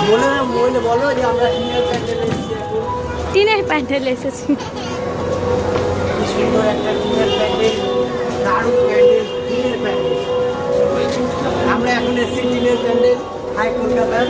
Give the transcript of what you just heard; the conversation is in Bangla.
বলে বলে বলো যে আমরা টিনের প্যান্ডেল এসেছি এখন। টিনের প্যান্ডেল এসেছি। কি সুন্দর একটা টিনের প্যান্ডেল, দারুণ প্যান্ডেল, টিনের প্যান্ডেল। আমরা এখন এসেছি টিনের প্যান্ডেল, হাই কলকাতার।